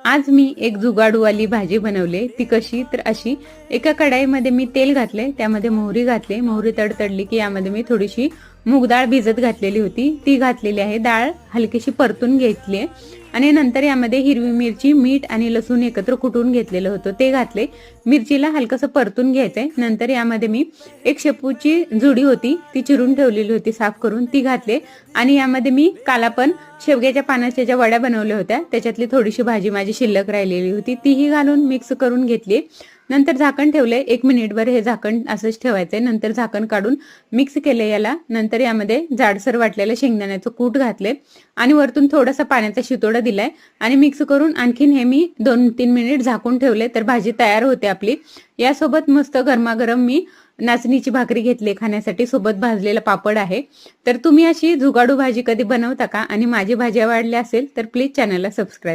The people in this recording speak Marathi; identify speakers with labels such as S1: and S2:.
S1: आज मी एक जुगाडूवाली भाजी बनवली। ती कशी तर अशी, एका कढाईमध्ये मी तेल घातले, त्यामध्ये मोहरी घातली। मोहरी तडतडली की यामध्ये मी थोडीशी मूग डाळ भिजत घातलेली होती, ती घातलेली आहे। डाळ हलकीशी परतून घेतली आणि नंतर यामध्ये हिरवी मिरची, मीठ आणि लसूण एकत्र कुटून घेतलेलं होतं ते घातले। मिरचीला हलकसं परतून घ्यायचंय। नंतर यामध्ये मी एक शेपूची जुडी होती, ती चिरून ठेवलेली होती साफ करून, ती घातले आणि यामध्ये मी काल आपण शेवग्याच्या पानाच्या ज्या वड्या बनवल्या होत्या त्याच्यातली थोडीशी भाजी माझी शिल्लक राहिलेली होती, तीही घालून मिक्स करून घेतली। नंतर झाकण ठेवले, 1 मिनिटभर हे झाकण असंच ठेवायचंय। नंतर झाकण काढून मिक्स केले याला। नंतर यामध्ये जाडसर वाटलेलं शेंगदाण्याचं कूट घातले आणि वरतून थोडासा पाण्याचा शितोडा दिलाय आणि मिक्स करून आणखीन हे मी 2-3 मिनिट झाकून ठेवले, तर भाजी तयार होते आपली। यासोबत मस्त गरमागरम मी नाचणीची भाकरी घेतली खाण्यासाठी, सोबत भाजलेला पापड आहे। तर तुम्ही अशी जुगाडू भाजी कधी बनवता का? आणि माझी भाजी आवडली असेल तर प्लीज चॅनलला सबस्क्राईब